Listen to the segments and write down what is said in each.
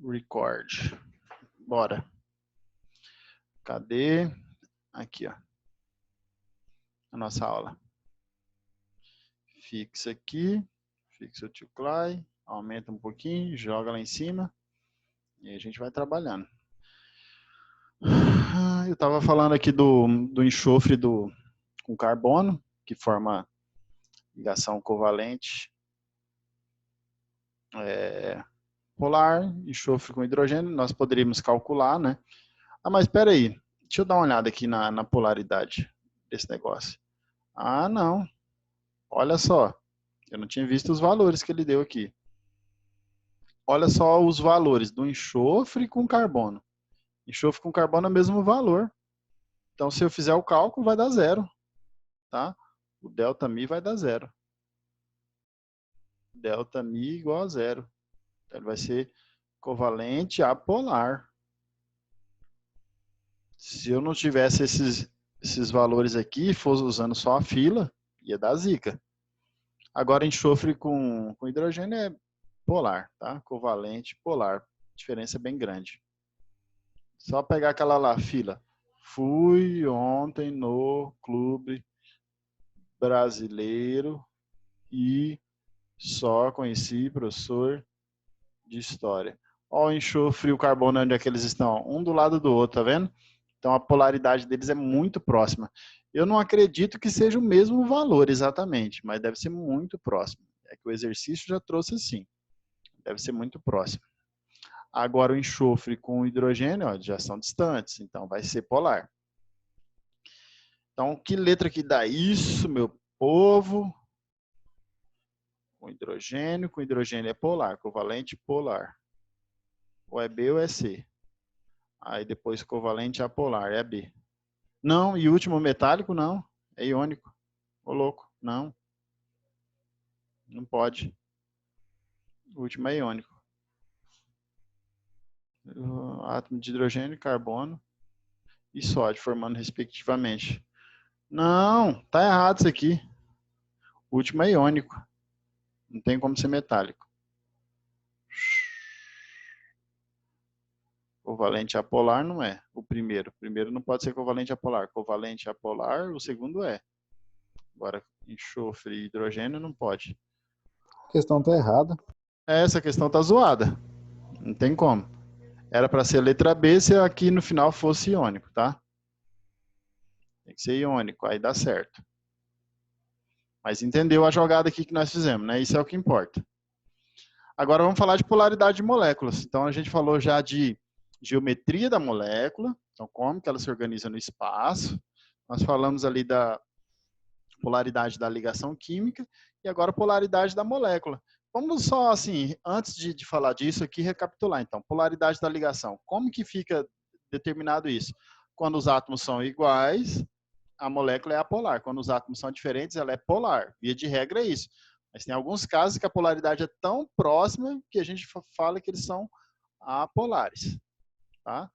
Record. Bora. Cadê? Aqui, ó. A nossa aula. Fixa aqui. Fixa o to Clay. Aumenta um pouquinho. Joga lá em cima. E a gente vai trabalhando. Eu estava falando aqui do enxofre com carbono, que forma ligação covalente polar, enxofre com hidrogênio. Nós poderíamos calcular, né? Ah, mas espera aí. Deixa eu dar uma olhada aqui na polaridade desse negócio. Ah, não. Olha só. Eu não tinha visto os valores que ele deu aqui. Olha só os valores do enxofre com carbono. Enxofre com carbono é o mesmo valor. Então, se eu fizer o cálculo, vai dar zero. Tá? O ΔMi vai dar zero. ΔMi igual a zero. Então, ele vai ser covalente apolar. Se eu não tivesse esses valores aqui, fosse usando só a fila, ia dar zica. Agora, enxofre com hidrogênio é polar, tá? Covalente polar. A diferença é bem grande. Só pegar aquela lá, fila. Fui ontem no clube brasileiro e só conheci professor de história. Olha o enxofre e o carbono, onde é que eles estão? Um do lado do outro, tá vendo? Então, a polaridade deles é muito próxima. Eu não acredito que seja o mesmo valor exatamente, mas deve ser muito próximo. É que o exercício já trouxe assim. Deve ser muito próximo. Agora, o enxofre com o hidrogênio, ó, já são distantes, então vai ser polar. Então, que letra que dá isso, meu povo? Com hidrogênio é polar, covalente polar. Ou é B ou é C. Aí depois covalente apolar, é B. Não, e último metálico, não. É iônico. Ô louco, não. Não pode. O último é iônico. Átomo de hidrogênio, carbono e sódio, formando respectivamente. Não, tá errado isso aqui. O último é iônico. Não tem como ser metálico. Covalente apolar não é o primeiro. O primeiro não pode ser covalente apolar. Covalente apolar, o segundo é. Agora, enxofre e hidrogênio não pode. A questão tá errada. Essa questão tá zoada. Não tem como. Era para ser letra B se aqui no final fosse iônico, tá? Tem que ser iônico, aí dá certo. Mas entendeu a jogada aqui que nós fizemos, né? Isso é o que importa. Agora vamos falar de polaridade de moléculas. Então a gente falou já de geometria da molécula, então como que ela se organiza no espaço. Nós falamos ali da polaridade da ligação química e agora polaridade da molécula. Vamos só, assim, antes de falar disso aqui, recapitular, então. Polaridade da ligação. Como que fica determinado isso? Quando os átomos são iguais, a molécula é apolar. Quando os átomos são diferentes, ela é polar. Via de regra é isso. Mas tem alguns casos que a polaridade é tão próxima que a gente fala que eles são apolares. Tá?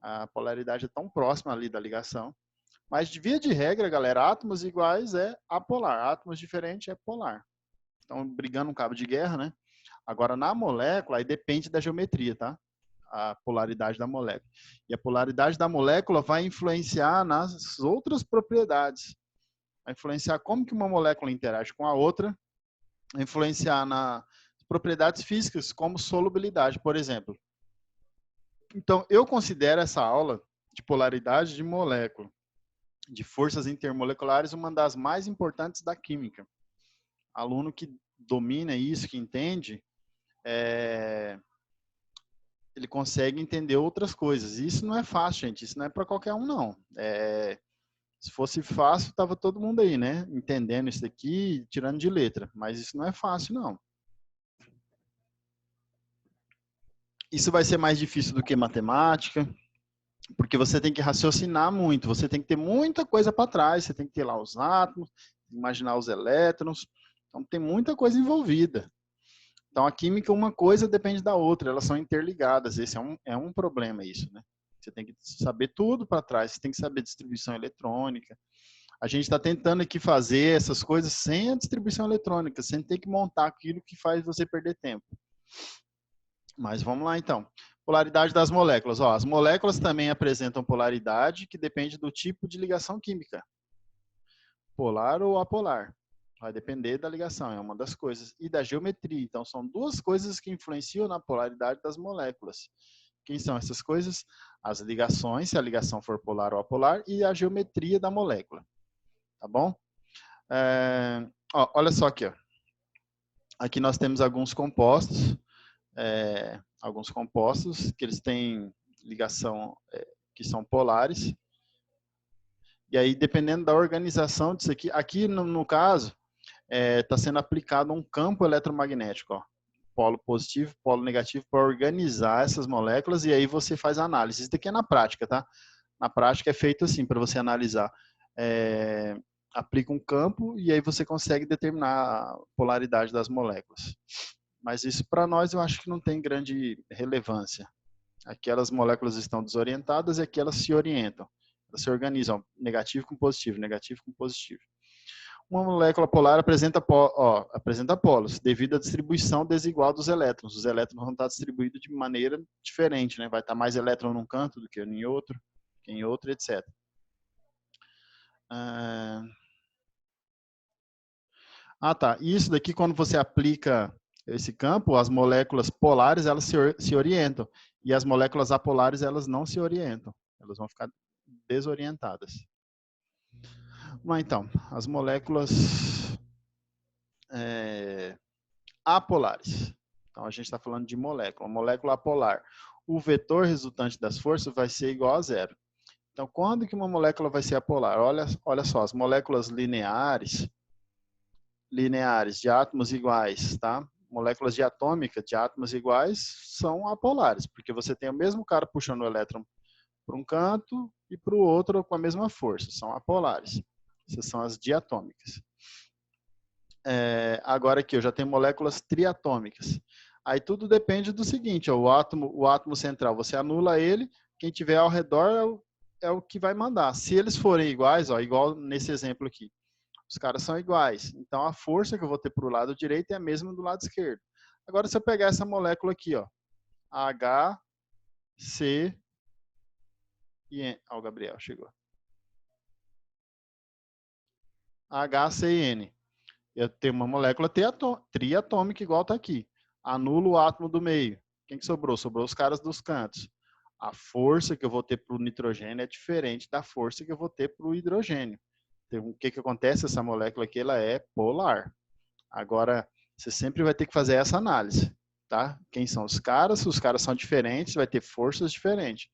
A polaridade é tão próxima ali da ligação. Mas de via de regra, galera, átomos iguais é apolar. Átomos diferentes é polar. Estão brigando um cabo de guerra, né? Agora, na molécula, aí depende da geometria, tá? A polaridade da molécula. E a polaridade da molécula vai influenciar nas outras propriedades. Vai influenciar como que uma molécula interage com a outra, vai influenciar nas propriedades físicas, como solubilidade, por exemplo. Então, eu considero essa aula de polaridade de molécula, de forças intermoleculares, uma das mais importantes da química. Aluno que domina isso, que entende, ele consegue entender outras coisas. E isso não é fácil, gente. Isso não é para qualquer um, não. Se fosse fácil, estava todo mundo aí, né? Entendendo isso daqui, tirando de letra. Mas isso não é fácil, não. Isso vai ser mais difícil do que matemática, porque você tem que raciocinar muito. Você tem que ter muita coisa para trás. Você tem que ter lá os átomos, imaginar os elétrons. Então, tem muita coisa envolvida. Então, a química, uma coisa depende da outra, elas são interligadas. Esse é um problema, isso, né? Você tem que saber tudo para trás, você tem que saber distribuição eletrônica. A gente está tentando aqui fazer essas coisas sem a distribuição eletrônica, sem ter que montar aquilo que faz você perder tempo. Mas vamos lá, então. Polaridade das moléculas. Ó, as moléculas também apresentam polaridade que depende do tipo de ligação química. Polar ou apolar. Vai depender da ligação, é uma das coisas. E da geometria. Então, são duas coisas que influenciam na polaridade das moléculas. Quem são essas coisas? As ligações, se a ligação for polar ou apolar, e a geometria da molécula. Tá bom? Ó, olha só aqui. Ó. Aqui nós temos alguns compostos. Alguns compostos que eles têm ligação, que são polares. E aí, dependendo da organização disso aqui, aqui no caso, está sendo aplicado um campo eletromagnético, ó, polo positivo, polo negativo, para organizar essas moléculas, e aí você faz a análise. Isso daqui é na prática, tá? Na prática é feito assim, para você analisar. Aplica um campo e aí você consegue determinar a polaridade das moléculas. Mas isso para nós eu acho que não tem grande relevância. Aquelas moléculas estão desorientadas e aqui elas se orientam. Elas se organizam, negativo com positivo, negativo com positivo. Uma molécula polar apresenta polos devido à distribuição desigual dos elétrons. Os elétrons vão estar distribuídos de maneira diferente, né? Vai estar mais elétron num canto do que em outro, etc. Tá. Isso daqui, quando você aplica esse campo, as moléculas polares, elas se orientam. E as moléculas apolares, elas não se orientam. Elas vão ficar desorientadas. Mas então, as moléculas apolares. Então, a gente está falando de molécula. Molécula apolar. O vetor resultante das forças vai ser igual a zero. Então, quando que uma molécula vai ser apolar? Olha só, as moléculas lineares de átomos iguais, tá? Moléculas diatômicas de átomos iguais são apolares, porque você tem o mesmo cara puxando o elétron para um canto e para o outro com a mesma força. São apolares. Essas são as diatômicas. Agora aqui, eu já tenho moléculas triatômicas. Aí tudo depende do seguinte, ó, o átomo central, você anula ele, quem tiver ao redor é o que vai mandar. Se eles forem iguais, ó, igual nesse exemplo aqui, os caras são iguais. Então, a força que eu vou ter para o lado direito é a mesma do lado esquerdo. Agora, se eu pegar essa molécula aqui, ó, H, C e N. Ó, o Gabriel chegou. H, C e N. Eu tenho uma molécula triatômica igual está aqui. Anulo o átomo do meio. Quem que sobrou? Sobrou os caras dos cantos. A força que eu vou ter para o nitrogênio é diferente da força que eu vou ter para o hidrogênio. Então, o que acontece? Essa molécula aqui ela é polar. Agora, você sempre vai ter que fazer essa análise. Tá? Quem são os caras? Se os caras são diferentes, vai ter forças diferentes.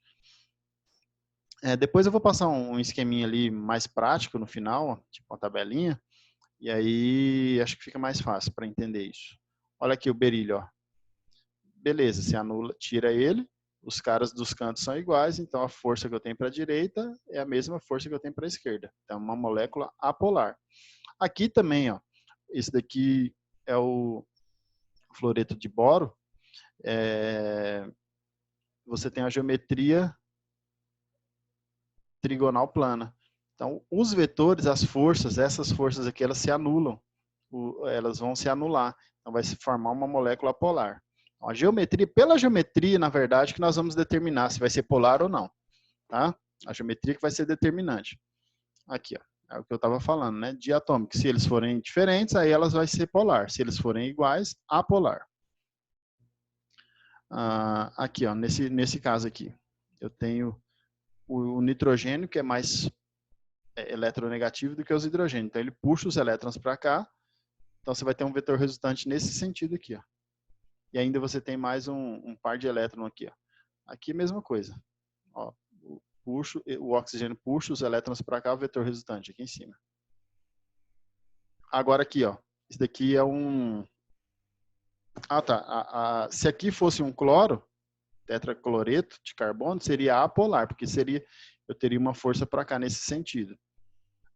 Depois eu vou passar um esqueminha ali mais prático no final, tipo uma tabelinha. E aí, acho que fica mais fácil para entender isso. Olha aqui o berílio, ó. Beleza, você anula, tira ele, os caras dos cantos são iguais, então a força que eu tenho para a direita é a mesma força que eu tenho para a esquerda. Então, uma molécula apolar. Aqui também, ó, esse daqui é o fluoreto de boro. Você tem a geometria trigonal plana. Então, os vetores, as forças, essas forças aqui, elas se anulam. Elas vão se anular. Então, vai se formar uma molécula polar. Então, a geometria, pela geometria, na verdade, que nós vamos determinar se vai ser polar ou não. Tá? A geometria que vai ser determinante. Aqui, ó, é o que eu estava falando, né? Diatômico. Se eles forem diferentes, aí elas vão ser polar. Se eles forem iguais, apolar. Aqui, ó, nesse caso aqui, eu tenho o nitrogênio, que é mais eletronegativo do que os hidrogênios. Então, ele puxa os elétrons para cá. Então, você vai ter um vetor resultante nesse sentido aqui. Ó. E ainda você tem mais um par de elétrons aqui. Ó. Aqui, a mesma coisa. Ó, o oxigênio puxa os elétrons para cá, o vetor resultante aqui em cima. Agora aqui, ó. Isso daqui é um... tá. Se aqui fosse um cloro, tetracloreto de carbono, seria apolar, porque eu teria uma força para cá nesse sentido.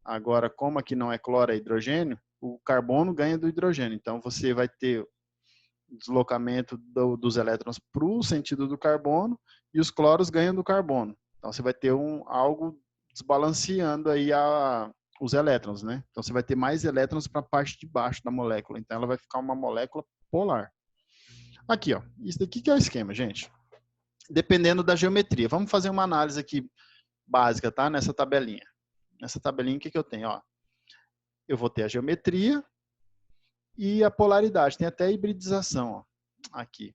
Agora, como aqui não é cloro, é hidrogênio, o carbono ganha do hidrogênio. Então, você vai ter deslocamento dos elétrons para o sentido do carbono e os cloros ganham do carbono. Então, você vai ter algo desbalanceando aí os elétrons, né? Então, você vai ter mais elétrons para a parte de baixo da molécula. Então, ela vai ficar uma molécula polar. Aqui, ó. Isso daqui que é o esquema, gente. Dependendo da geometria. Vamos fazer uma análise aqui básica, tá? Nessa tabelinha. Nessa tabelinha, o que eu tenho? Ó, eu vou ter a geometria e a polaridade. Tem até a hibridização, ó, aqui.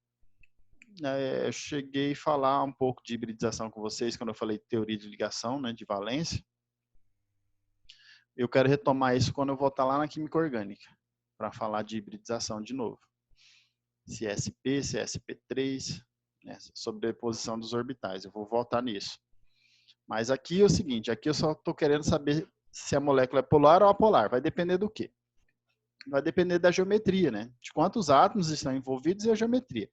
Eu cheguei a falar um pouco de hibridização com vocês quando eu falei de teoria de ligação, né, de valência. Eu quero retomar isso quando eu voltar lá na química orgânica, para falar de hibridização de novo. CSP, CSP3, né, sobreposição dos orbitais. Eu vou voltar nisso. Mas aqui é o seguinte, aqui eu só estou querendo saber se a molécula é polar ou apolar. Vai depender do quê? Vai depender da geometria, né? De quantos átomos estão envolvidos e a geometria.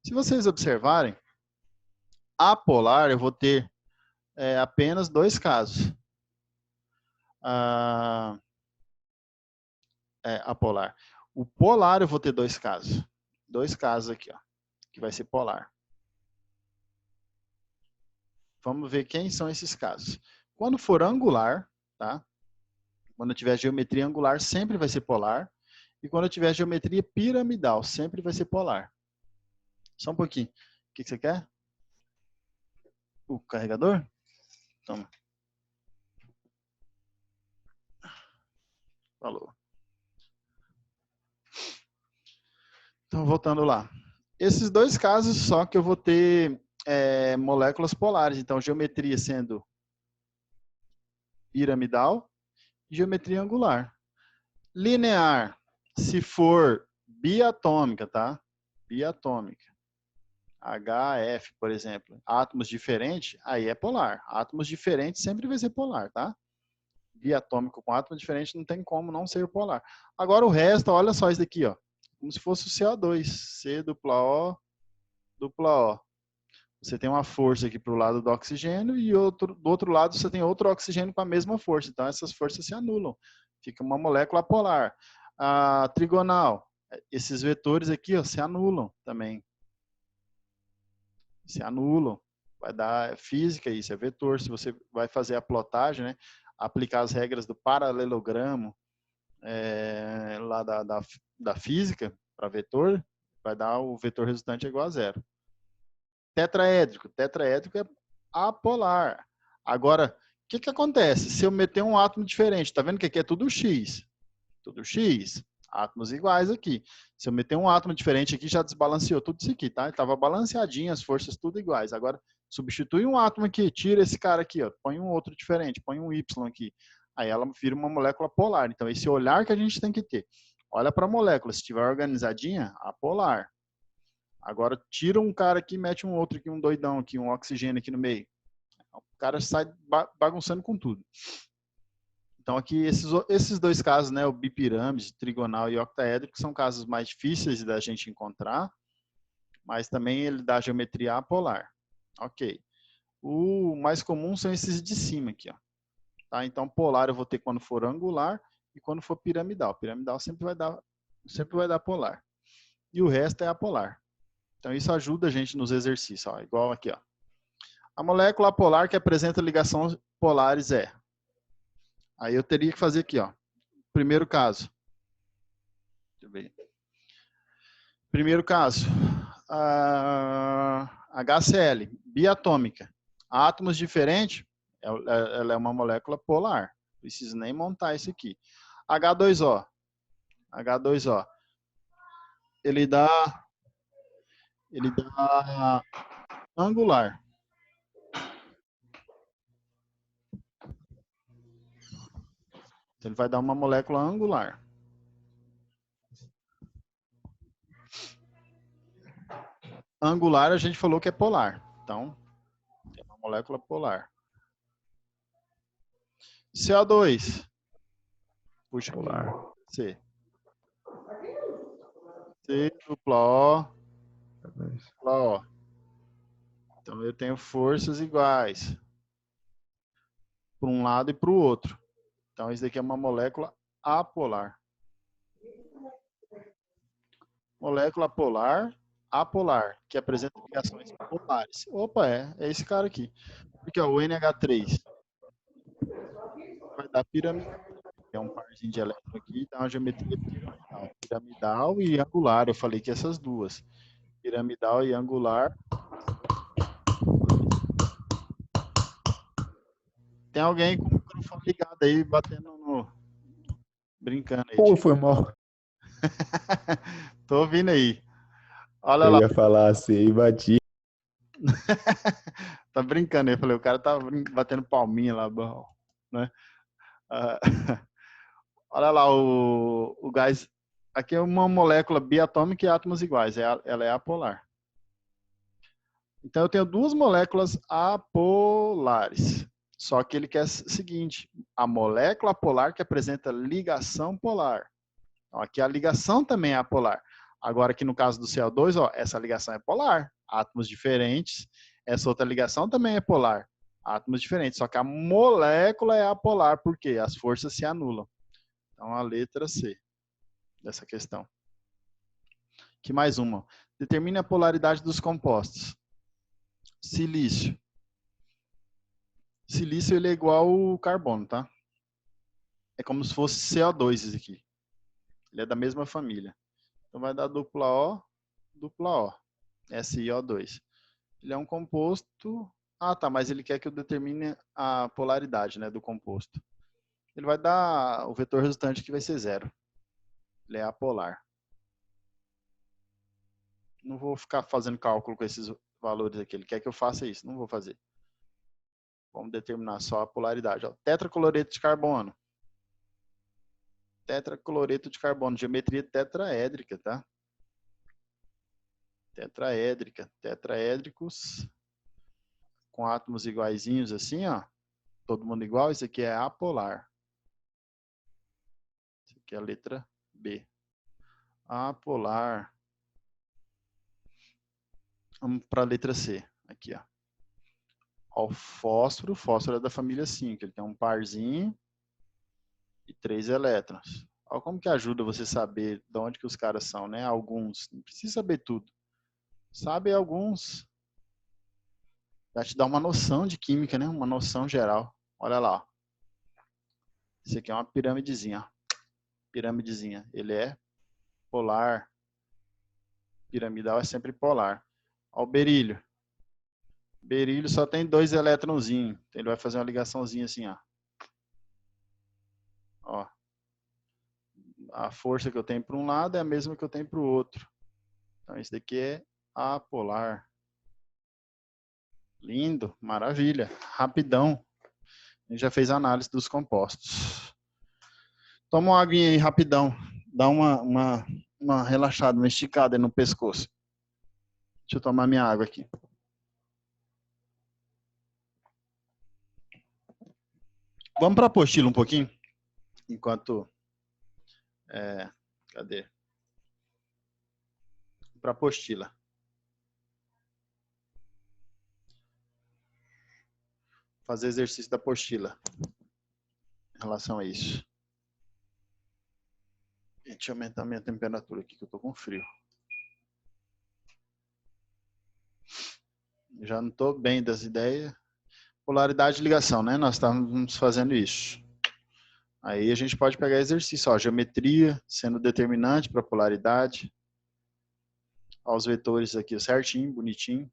Se vocês observarem, apolar eu vou ter apenas dois casos. Apolar. O polar eu vou ter dois casos. Dois casos aqui, ó, que vai ser polar. Vamos ver quem são esses casos. Quando for angular, tá? Quando eu tiver geometria angular, sempre vai ser polar. E quando eu tiver geometria piramidal, sempre vai ser polar. Só um pouquinho. O que você quer? O carregador? Toma. Falou. Então, voltando lá. Esses dois casos só que eu vou ter moléculas polares. Então, geometria sendo piramidal e geometria angular. Linear, se for biatômica, tá? Biatômica. HF, por exemplo. Átomos diferentes, aí é polar. Átomos diferentes sempre vai ser polar, tá? Biatômico com átomos diferentes não tem como não ser polar. Agora o resto, olha só isso daqui, ó. Como se fosse o CO2. C dupla O, dupla O. Você tem uma força aqui para o lado do oxigênio e do outro lado você tem outro oxigênio com a mesma força. Então essas forças se anulam. Fica uma molécula polar. A trigonal, esses vetores aqui, ó, se anulam também. Se anulam. Vai dar física isso, é vetor. Se você vai fazer a plotagem, né, aplicar as regras do paralelogramo lá da física para vetor, vai dar o vetor resultante igual a zero. Tetraédrico. Tetraédrico é apolar. Agora, o que acontece? Se eu meter um átomo diferente, tá vendo que aqui é tudo X? Tudo X. Átomos iguais aqui. Se eu meter um átomo diferente aqui, já desbalanceou tudo isso aqui, tá? Estava balanceadinho, as forças tudo iguais. Agora, substitui um átomo aqui, tira esse cara aqui, ó, põe um outro diferente, põe um Y aqui. Aí ela vira uma molécula polar. Então, esse olhar que a gente tem que ter. Olha para a molécula, se estiver organizadinha, apolar. Agora, tira um cara aqui, mete um outro aqui, um doidão aqui, um oxigênio aqui no meio. O cara sai bagunçando com tudo. Então, aqui, esses dois casos, né, o bipirâmide, trigonal e octaédrico, são casos mais difíceis da gente encontrar, mas também ele dá geometria apolar. Ok. O mais comum são esses de cima aqui, ó. Tá? Então, polar eu vou ter quando for angular e quando for piramidal. Piramidal sempre vai dar polar. E o resto é apolar. Então, isso ajuda a gente nos exercícios. Ó, igual aqui, ó. A molécula apolar que apresenta ligações polares é. Aí eu teria que fazer aqui, ó. Primeiro caso. Deixa eu ver. Primeiro caso. HCl, biatômica. Átomos diferentes, ela é uma molécula polar. Não preciso nem montar isso aqui. H2O. H2O. Ele dá angular. Então, ele vai dar uma molécula angular. Angular a gente falou que é polar. Então, é uma molécula polar. CO2. Puxa, polar. C. C dupla O. Dupla O. Então, eu tenho forças iguais para um lado e para o outro. Então, isso daqui é uma molécula apolar. Molécula polar, apolar, que apresenta ligações polares. Opa, é esse cara aqui. Porque ó, o NH3 vai dar piramidal. É um parzinho de elétron aqui, dá uma geometria piramidal. Piramidal e angular, eu falei que essas duas. piramidal e angular. Tem alguém com o microfone ligado aí, batendo no... Brincando aí. Pô, foi mal. Tô ouvindo aí. Olha Eu lá. ia falar assim e bati. Tá brincando aí. Falei, o cara tá batendo palminha lá, né? Ah, olha lá, o gás. Aqui é uma molécula biatômica e átomos iguais. Ela é apolar. Então, eu tenho duas moléculas apolares. Só que ele quer o seguinte, a molécula apolar que apresenta ligação polar. Então, aqui a ligação também é apolar. Agora, aqui no caso do CO2, ó, essa ligação é polar. Átomos diferentes. Essa outra ligação também é polar. Átomos diferentes. Só que a molécula é apolar, porque as forças se anulam. Então, a letra C dessa questão. Aqui mais uma. Determine a polaridade dos compostos. Silício. Silício ele é igual ao carbono, tá? É como se fosse CO2 esse aqui. Ele é da mesma família. Então vai dar dupla O, SiO2. Ele é um composto... Ah, tá, mas ele quer que eu determine a polaridade, né, do composto. Ele vai dar o vetor resultante que vai ser 0. Ele é apolar. Não vou ficar fazendo cálculo com esses valores aqui. Ele quer que eu faça isso. Não vou fazer. Vamos determinar só a polaridade. Ó, tetracloreto de carbono. Tetracloreto de carbono. Geometria tetraédrica, tá? Tetraédrica. Tetraédricos com átomos iguaizinhos assim, ó. Todo mundo igual. Isso aqui é apolar. Isso aqui é a letra B. Apolar. Vamos para a letra C. Aqui, ó. O fósforo. O fósforo é da família 5. Ele tem um parzinho e 3 elétrons. Olha como que ajuda você saber de onde que os caras são, né? Alguns. Não precisa saber tudo. Sabe alguns. Vai te dar uma noção de química, né? Uma noção geral. Olha lá. Ó. Isso aqui é uma piramidezinha. Ó. Piramidezinha. Ele é polar. Piramidal é sempre polar. Olha o berílio. Berílio só tem 2 elétronzinhos. Então ele vai fazer uma ligaçãozinha assim, ó. Ó. A força que eu tenho para um lado é a mesma que eu tenho para o outro. Então esse daqui é apolar. Lindo, maravilha, rapidão. A gente já fez a análise dos compostos. Toma uma aguinha aí rapidão. Dá uma relaxada, uma esticada no pescoço. Deixa eu tomar minha água aqui. Vamos para a apostila um pouquinho? Enquanto... cadê? Para a apostila. Fazer exercício da apostila. Em relação a isso. Deixa eu aumentar minha temperatura aqui, que eu tô com frio. Já não estou bem das ideias. Polaridade de ligação, né? Nós estávamos fazendo isso. Aí a gente pode pegar exercício, ó, geometria sendo determinante para polaridade. Ó, os vetores aqui certinho, bonitinho.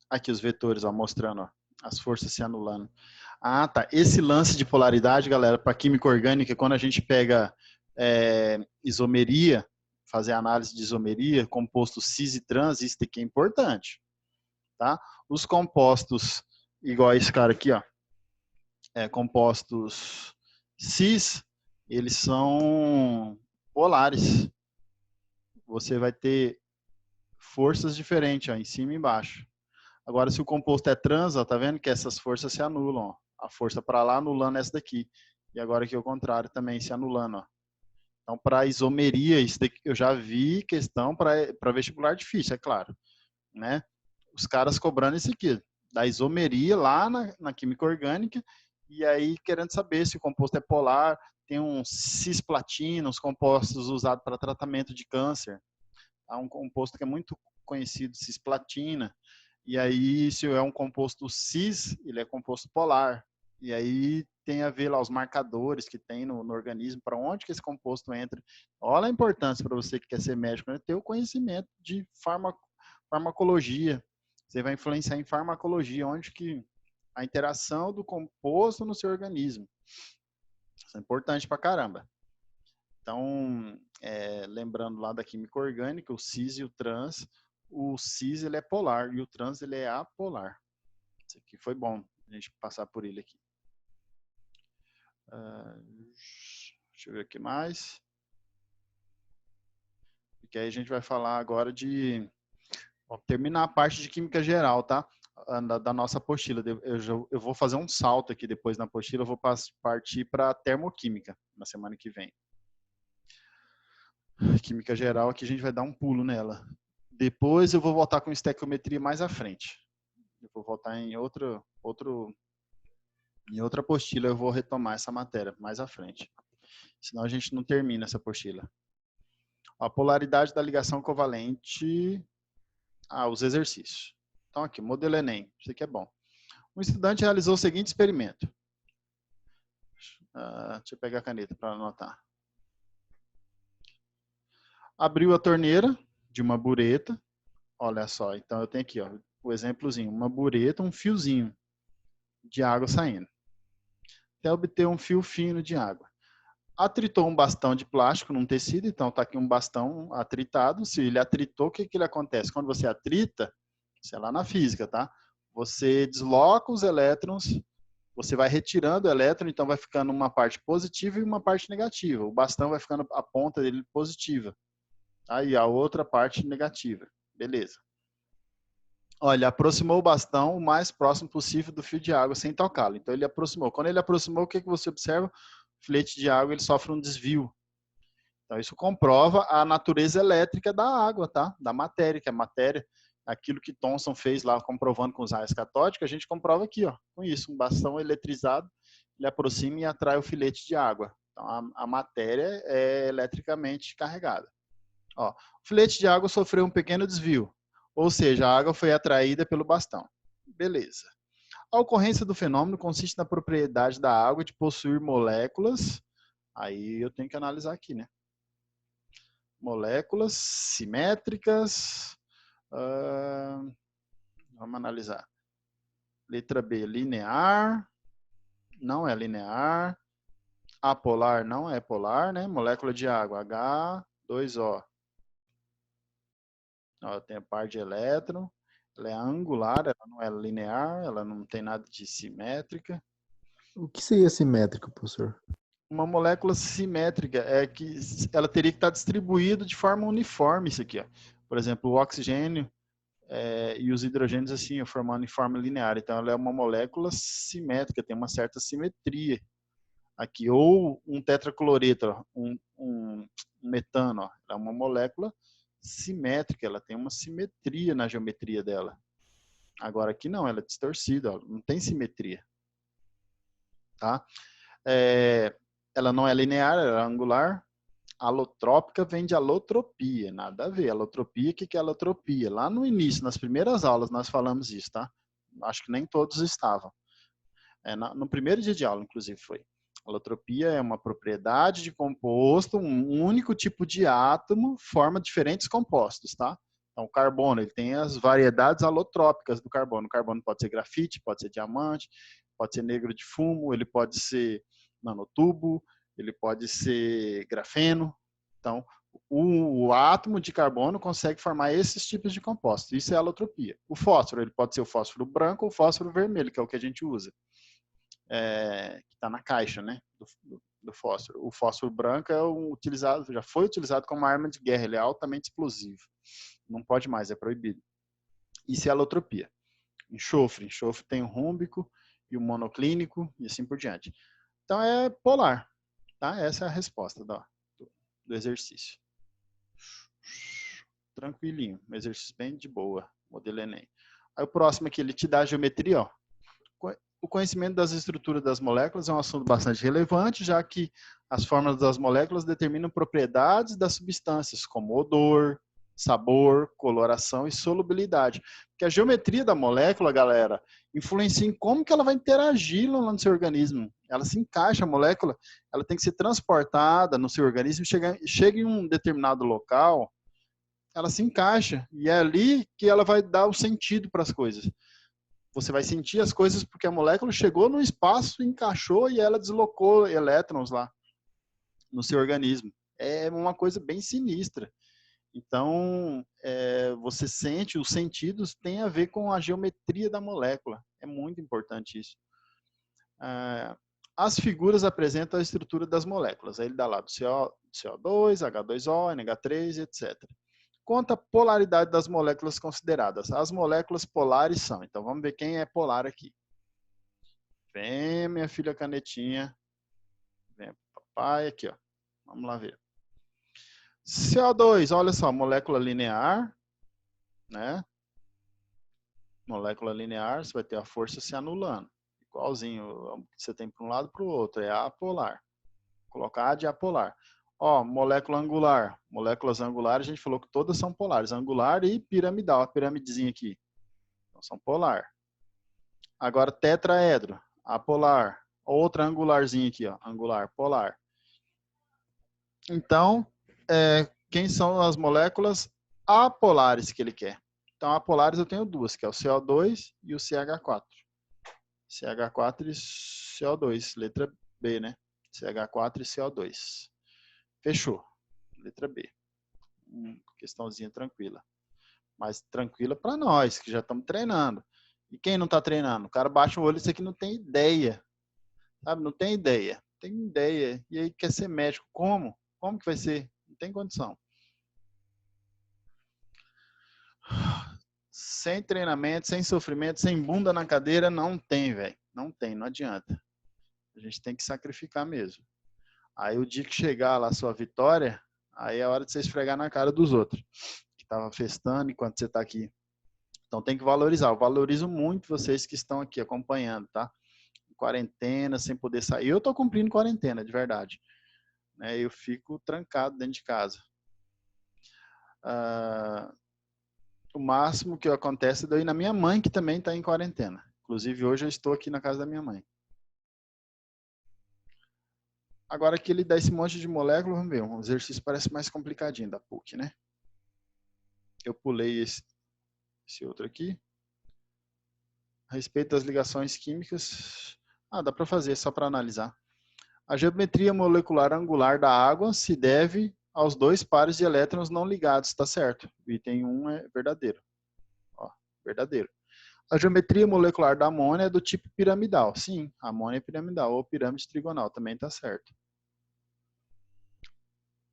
Aqui os vetores, ó, mostrando ó, as forças se anulando. Ah, tá. Esse lance de polaridade, galera, para química orgânica, quando a gente pega isomeria, fazer análise de isomeria, composto cis e trans, isso aqui é importante. Tá? Os compostos, igual esse cara aqui, ó, compostos cis, eles são polares. Você vai ter forças diferentes, ó, em cima e embaixo. Agora, se o composto é trans, ó, tá vendo que essas forças se anulam. Ó. A força para lá anulando essa daqui. E agora aqui o contrário também se anulando. Ó. Então, para isomeria, isso daqui, eu já vi questão para vestibular difícil, é claro. Né? Os caras cobrando isso aqui, da isomeria lá na química orgânica, e aí querendo saber se o composto é polar, tem um cisplatina, os compostos usados para tratamento de câncer. Há um composto que é muito conhecido, cisplatina, e aí se é um composto cis, ele é composto polar. E aí tem a ver lá, os marcadores que tem no organismo, para onde que esse composto entra. Olha a importância para você que quer ser médico, né? Ter o conhecimento de farmacologia. Você vai influenciar em farmacologia, onde que a interação do composto no seu organismo. Isso é importante pra caramba. Então, lembrando lá da química orgânica, o cis e o trans, o cis ele é polar e o trans ele é apolar. Isso aqui foi bom a gente passar por ele aqui. Deixa eu ver o que mais. Porque aí a gente vai falar agora de... Vou terminar a parte de química geral, tá? Da nossa apostila. Eu vou fazer um salto aqui depois na apostila, eu vou partir para termoquímica na semana que vem. Química geral, aqui a gente vai dar um pulo nela. Depois eu vou voltar com estequiometria mais à frente. Eu vou voltar em outra apostila, eu vou retomar essa matéria mais à frente. Senão a gente não termina essa apostila. A polaridade da ligação covalente... os exercícios. Então aqui, modelo Enem. Isso aqui é bom. Um estudante realizou o seguinte experimento. Deixa eu pegar a caneta para anotar. Abriu a torneira de uma bureta. Olha só, então eu tenho aqui o exemplozinho. Uma bureta, um fiozinho de água saindo. Até obter um fio fino de água. Atritou um bastão de plástico num tecido. Então está aqui um bastão atritado. Se ele atritou, o que ele acontece? Quando você atrita, isso é lá na física, tá? Você desloca os elétrons, você vai retirando o elétron, então vai ficando uma parte positiva e uma parte negativa. O bastão vai ficando a ponta dele positiva. Aí a outra parte negativa. Beleza. Olha, aproximou o bastão o mais próximo possível do fio de água sem tocá-lo. Então ele aproximou. Quando ele aproximou, o que você observa? O filete de água ele sofre um desvio. Então isso comprova a natureza elétrica da água, tá? Da matéria, que a matéria, aquilo que Thomson fez lá comprovando com os raios catódicos, a gente comprova aqui, com isso, um bastão eletrizado, ele aproxima e atrai o filete de água. Então a matéria é eletricamente carregada. O filete de água sofreu um pequeno desvio, ou seja, a água foi atraída pelo bastão. Beleza. A ocorrência do fenômeno consiste na propriedade da água de possuir moléculas, aí eu tenho que analisar aqui, né? Moléculas simétricas, vamos analisar. Letra B, linear, não é linear. Apolar não é polar, né? Molécula de água, H2O. Tem a par de elétron, ela é angular, ela não é linear, ela não tem nada de simétrica. O que seria simétrico, professor? Uma molécula simétrica é que ela teria que estar distribuída de forma uniforme, isso aqui. Por exemplo, o oxigênio e os hidrogênios assim, formando em forma linear. Então, ela é uma molécula simétrica, tem uma certa simetria aqui. Ou um tetracloreto, um metano, ela é uma molécula simétrica, ela tem uma simetria na geometria dela. Agora aqui não, ela é distorcida, não tem simetria. Tá? Ela não é linear, ela é angular. Alotrópica vem de alotropia, nada a ver. Alotropia, o que é alotropia? Lá no início, nas primeiras aulas, nós falamos isso, tá? Acho que nem todos estavam. No primeiro dia de aula, inclusive, foi. Alotropia é uma propriedade de composto, um único tipo de átomo forma diferentes compostos, tá? Então, o carbono, ele tem as variedades alotrópicas do carbono. O carbono pode ser grafite, pode ser diamante, pode ser negro de fumo, ele pode ser nanotubo, ele pode ser grafeno. Então, o átomo de carbono consegue formar esses tipos de compostos. Isso é alotropia. O fósforo, ele pode ser o fósforo branco ou o fósforo vermelho, que é o que a gente usa. Que está na caixa, né, do fósforo. O fósforo branco já foi utilizado como arma de guerra, ele é altamente explosivo. Não pode mais, é proibido. Isso é alotropia. Enxofre tem o rúmbico e o monoclínico e assim por diante. Então é polar, tá? Essa é a resposta do exercício. Tranquilinho, um exercício bem de boa, modelo Enem. Aí o próximo aqui, ele te dá a geometria, ó. O conhecimento das estruturas das moléculas é um assunto bastante relevante, já que as fórmulas das moléculas determinam propriedades das substâncias, como odor, sabor, coloração e solubilidade. Porque a geometria da molécula, galera, influencia em como que ela vai interagir lá no seu organismo. Ela se encaixa, a molécula, ela tem que ser transportada no seu organismo, chega em um determinado local, ela se encaixa, e é ali que ela vai dar o sentido para as coisas. Você vai sentir as coisas porque a molécula chegou no espaço, encaixou e ela deslocou elétrons lá no seu organismo. É uma coisa bem sinistra. Então, você sente, os sentidos têm a ver com a geometria da molécula. É muito importante isso. As figuras apresentam a estrutura das moléculas. Aí ele dá lá do CO2, H2O, NH3, etc. Quanto à polaridade das moléculas consideradas. As moléculas polares são. Então, vamos ver quem é polar aqui. Vem, minha filha canetinha. Vem, papai, aqui, ó. Vamos lá ver. CO2, olha só, molécula linear, né? Molécula linear, você vai ter a força se anulando. Igualzinho que você tem para um lado e para o outro, é apolar. Vou colocar A de apolar. Ó, molécula angular. Moléculas angulares, a gente falou que todas são polares. Angular e piramidal, a piramidezinha aqui. Então, são polar. Agora, tetraedro, apolar. Outra angularzinha aqui, ó, angular, polar. Então, quem são as moléculas apolares que ele quer? Então, apolares eu tenho duas, que é o CO2 e o CH4. CH4 e CO2, letra B, né? CH4 e CO2. Fechou. Letra B. Questãozinha tranquila. Mas tranquila para nós, que já estamos treinando. E quem não está treinando? O cara baixa o olho, isso aqui não tem ideia. Sabe? Não tem ideia. Tem ideia. E aí quer ser médico. Como? Como que vai ser? Não tem condição. Sem treinamento, sem sofrimento, sem bunda na cadeira, não tem, velho. Não tem, não adianta. A gente tem que sacrificar mesmo. Aí o dia que chegar lá a sua vitória, aí é hora de você esfregar na cara dos outros. Que estavam festando enquanto você está aqui. Então tem que valorizar. Eu valorizo muito vocês que estão aqui acompanhando, tá? Quarentena, sem poder sair. Eu estou cumprindo quarentena, de verdade. Eu fico trancado dentro de casa. O máximo que acontece é daí na minha mãe, que também está em quarentena. Inclusive, hoje eu estou aqui na casa da minha mãe. Agora que ele dá esse monte de molécula, vamos ver, um exercício parece mais complicadinho da PUC, né? Eu pulei esse outro aqui. A respeito das ligações químicas, dá para fazer, só para analisar. A geometria molecular angular da água se deve aos dois pares de elétrons não ligados, tá certo? O item 1 é verdadeiro. Ó, verdadeiro. A geometria molecular da amônia é do tipo piramidal. Sim, a amônia é piramidal ou pirâmide trigonal, também está certo.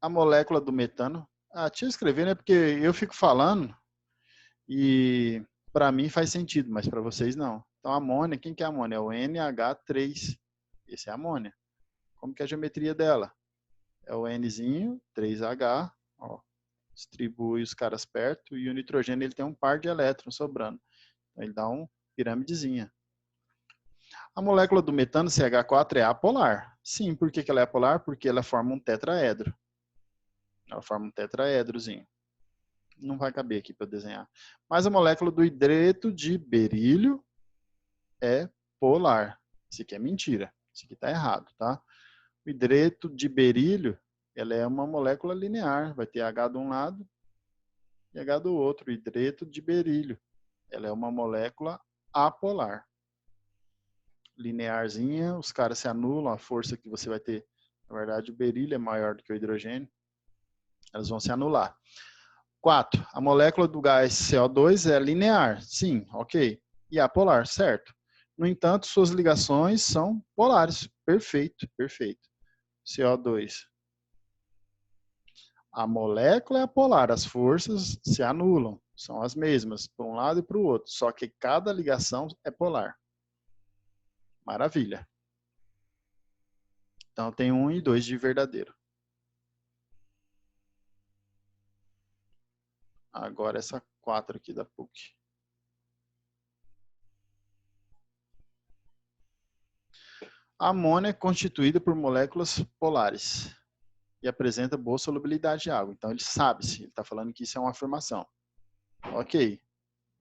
A molécula do metano. Deixa eu escrever, né? Porque eu fico falando e para mim faz sentido, mas para vocês não. Então, a amônia, quem que é a amônia? É o NH3. Esse é a amônia. Como que é a geometria dela? É o Nzinho, 3H, ó, distribui os caras perto, e o nitrogênio ele tem um par de elétrons sobrando. Então, ele dá uma piramidezinha. A molécula do metano, CH4, é apolar. Sim, por que ela é apolar? Porque ela forma um tetraedro. Ela forma um tetraedrozinho. Não vai caber aqui para desenhar. Mas a molécula do hidreto de berílio é polar. Isso aqui é mentira. Isso aqui está errado, tá? O hidreto de berílio, ela é uma molécula linear. Vai ter H de um lado e H do outro. O hidreto de berílio. Ela é uma molécula apolar. Linearzinha, os caras se anulam, a força que você vai ter, na verdade o berílio é maior do que o hidrogênio, elas vão se anular. 4. A molécula do gás CO2 é linear, sim, ok, e apolar, certo. No entanto, suas ligações são polares, perfeito, perfeito. CO2. A molécula é apolar, as forças se anulam, são as mesmas, para um lado e para o outro, só que cada ligação é polar. Maravilha. Então, tem 1 e 2 de verdadeiro. Agora essa 4 aqui da PUC. A amônia é constituída por moléculas polares. e apresenta boa solubilidade de água. Então, ele sabe-se, ele está falando que isso é uma afirmação. Ok,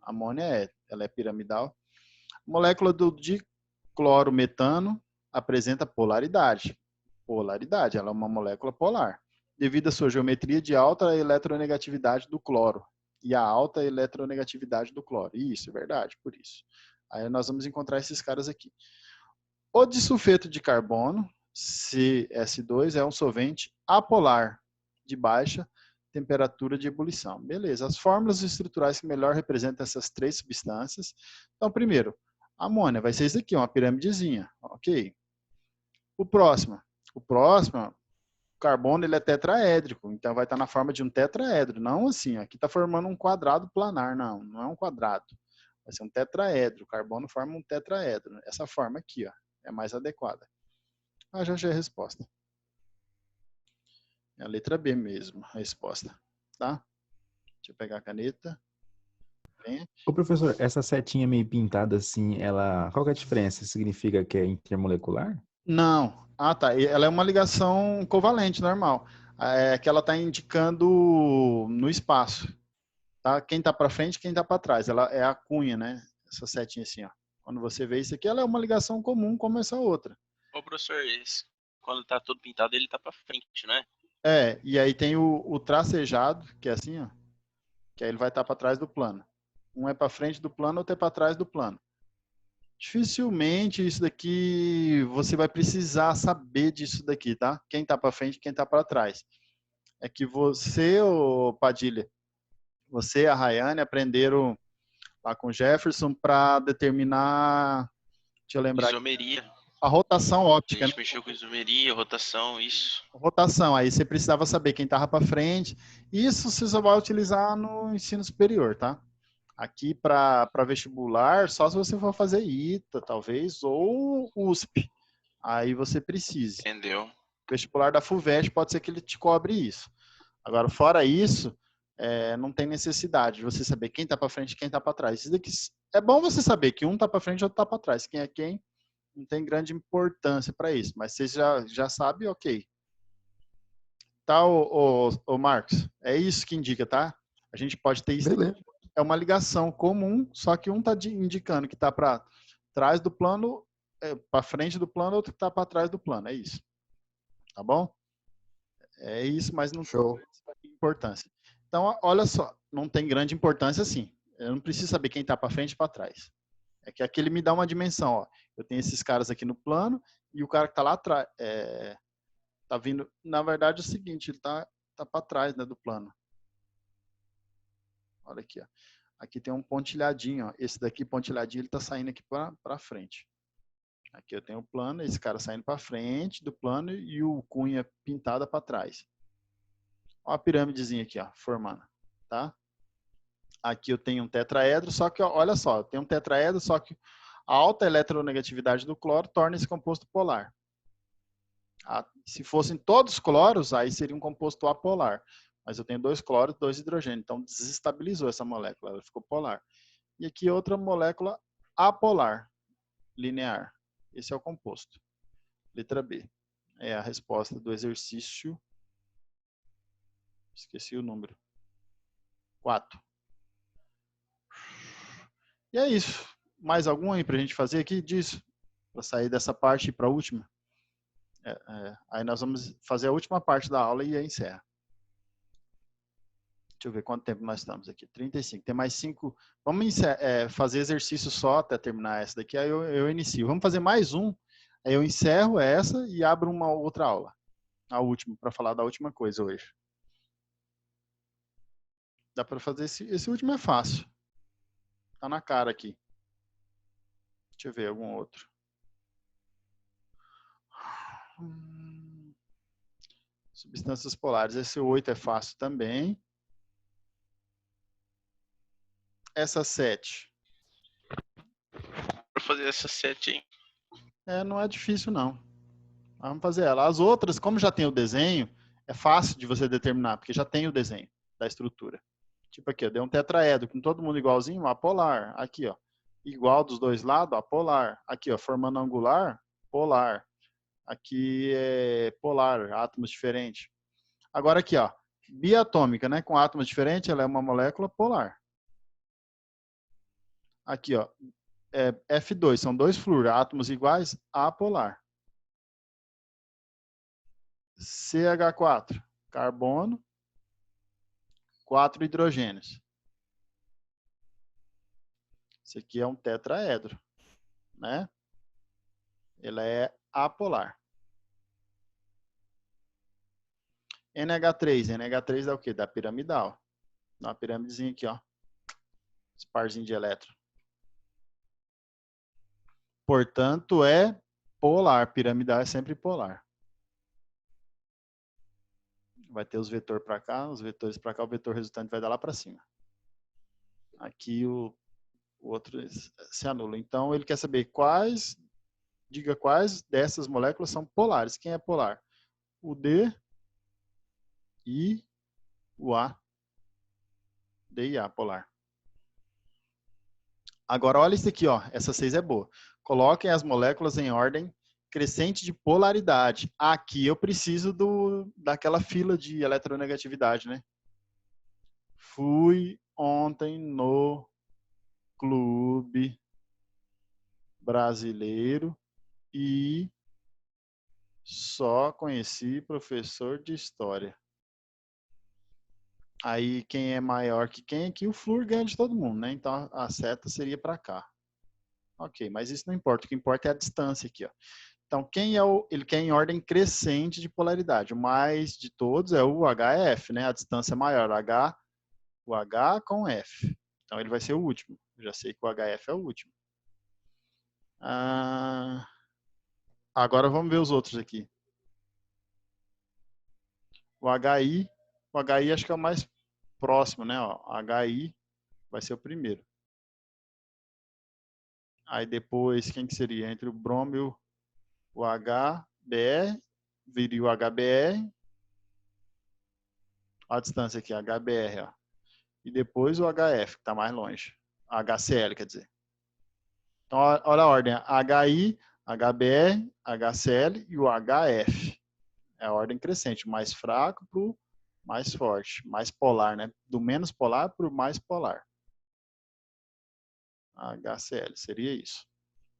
a amônia ela é piramidal. Molécula do diclorometano apresenta polaridade. Polaridade, ela é uma molécula polar, devido à sua geometria de alta eletronegatividade do cloro e a alta eletronegatividade do cloro. Isso, é verdade, por isso. Aí nós vamos encontrar esses caras aqui. O disulfeto de carbono, CS2, é um solvente apolar de baixa temperatura de ebulição. Beleza, as fórmulas estruturais que melhor representam essas três substâncias. Então, primeiro, a amônia vai ser isso aqui, uma piramidezinha, ok? O próximo, o carbono ele é tetraédrico, então vai estar na forma de um tetraedro, não assim, aqui está formando um quadrado planar, não é um quadrado, vai ser um tetraedro, o carbono forma um tetraedro, essa forma aqui, ó, é mais adequada. Já achei a resposta. É a letra B mesmo, a resposta, tá? Deixa eu pegar a caneta. Vem. Ô, professor, essa setinha meio pintada assim, qual que é a diferença? Significa que é intermolecular? Não. Ah, tá. Ela é uma ligação covalente, normal. É que ela está indicando no espaço. Tá? Quem está para frente, quem está para trás. Ela é a cunha, né? Essa setinha assim, ó. Quando você vê isso aqui, ela é uma ligação comum como essa outra. Ô, professor, quando tá todo pintado, ele tá pra frente, né? E aí tem o tracejado, que é assim, ó. Que aí ele vai estar para trás do plano. Um é para frente do plano, outro é para trás do plano. Dificilmente isso daqui você vai precisar saber disso daqui, tá? Quem tá para frente, quem tá para trás. É que você, ô Padilha, você e a Rayane aprenderam lá com o Jefferson para determinar, deixa eu lembrar, Isomeria. a rotação A óptica, gente né? mexeu com isomeria, rotação, isso. Rotação, aí você precisava saber quem tava para frente. Isso você só vai utilizar no ensino superior, tá? Aqui para vestibular, só se você for fazer ITA, talvez, ou USP. Aí você precise. Entendeu? O vestibular da FUVEST pode ser que ele te cobre isso. Agora, fora isso, não tem necessidade de você saber quem está para frente e quem está para trás. Isso daqui, é bom você saber que um está para frente e outro está para trás. Quem é quem, não tem grande importância para isso. Mas você já sabe, ok. Tá, o Marcos? É isso que indica, tá? A gente pode ter isso Beleza. aqui. É uma ligação comum, só que um está indicando que está para trás do plano, para frente do plano, outro que está para trás do plano. É isso. Tá bom? É isso, mas não Show. tem importância. Então, olha só, não tem grande importância assim. Eu não preciso saber quem está para frente e para trás. É que aqui ele me dá uma dimensão. Ó. Eu tenho esses caras aqui no plano e o cara que está lá atrás. Tá vindo. Na verdade, é o seguinte, ele tá para trás, né, do plano. Olha aqui, ó. Aqui tem um pontilhadinho, ó. Esse daqui, pontilhadinho, ele tá saindo aqui para frente. Aqui eu tenho o plano, esse cara saindo para frente do plano e o cunha pintada para trás. Ó a pirâmidezinha aqui, ó, formando, tá? Aqui eu tenho um tetraedro, só que, ó, olha só, eu tenho um tetraedro, só que a alta eletronegatividade do cloro torna esse composto polar. Se fossem todos cloros, aí seria um composto apolar. Mas eu tenho 2 cloros e 2 hidrogênios, então desestabilizou essa molécula, ela ficou polar. E aqui outra molécula apolar, linear. Esse é o composto. Letra B. É a resposta do exercício. Esqueci o número. 4. E é isso. Mais algum aí pra gente fazer aqui disso? Para sair dessa parte e para a última? Aí nós vamos fazer a última parte da aula e aí encerra. Deixa eu ver quanto tempo nós estamos aqui. 35. Tem mais 5. Vamos fazer exercício só até terminar essa daqui, aí eu inicio. Vamos fazer mais um. Aí eu encerro essa e abro uma outra aula. A última, para falar da última coisa hoje. Dá para fazer esse último é fácil. Tá na cara aqui. Deixa eu ver algum outro. Substâncias polares. Esse 8 é fácil também. Essa 7. Pra fazer essa 7 aí. Não é difícil, não. Vamos fazer ela. As outras, como já tem o desenho, é fácil de você determinar, porque já tem o desenho da estrutura. Tipo aqui, eu dei um tetraedro, com todo mundo igualzinho, apolar. Aqui, ó. Igual dos dois lados, apolar. Aqui, ó, formando angular, polar. Aqui é polar, átomos diferentes. Agora aqui, ó, biatômica, né? Com átomos diferentes, ela é uma molécula polar. Aqui, ó, F2, são 2 flúor, átomos iguais, apolar. CH4, carbono, 4 hidrogênios. Esse aqui é um tetraedro, né? Ela é apolar. NH3 dá o quê? Dá piramidal. Dá uma piramidezinha aqui, ó. Esse parzinho de elétron. Portanto, é polar. Piramidal é sempre polar. Vai ter os vetores para cá, os vetores para cá, o vetor resultante vai dar lá para cima. Aqui o outro se anula. Então, ele quer saber quais, diga quais dessas moléculas são polares. Quem é polar? O D e o A. D e A, polar. Agora, olha isso aqui, ó. Essa 6 é boa. Coloquem as moléculas em ordem crescente de polaridade. Aqui eu preciso daquela fila de eletronegatividade, né? Fui ontem no clube brasileiro e só conheci professor de história. Aí quem é maior que quem aqui, o flúor ganha de todo mundo, né? Então a seta seria para cá. Ok, mas isso não importa. O que importa é a distância aqui, ó. Então, ele quer em ordem crescente de polaridade. O mais de todos é o HF, né? A distância maior, o H com F. Então, ele vai ser o último. Eu já sei que o HF é o último. Agora, vamos ver os outros aqui. O HI acho que é o mais próximo, né? Ó, HI vai ser o primeiro. Aí, depois, quem que seria? Entre o bromo e o HBr, viria o HBr. A distância aqui, HBr, ó. E depois o HF, que está mais longe. HCl, quer dizer. Então, olha a ordem. HI, HBr, HCl e o HF. É a ordem crescente. Mais fraco para o mais forte. Mais polar, né? Do menos polar para o mais polar. HCl, seria isso.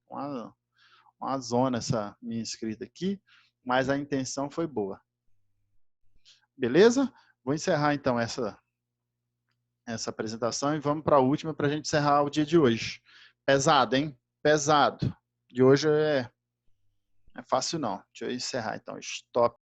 Uma zona essa minha escrita aqui, mas a intenção foi boa. Beleza? Vou encerrar então essa apresentação e vamos para a última para a gente encerrar o dia de hoje. Pesado, hein? Pesado. De hoje é fácil não. Deixa eu encerrar então. Stop.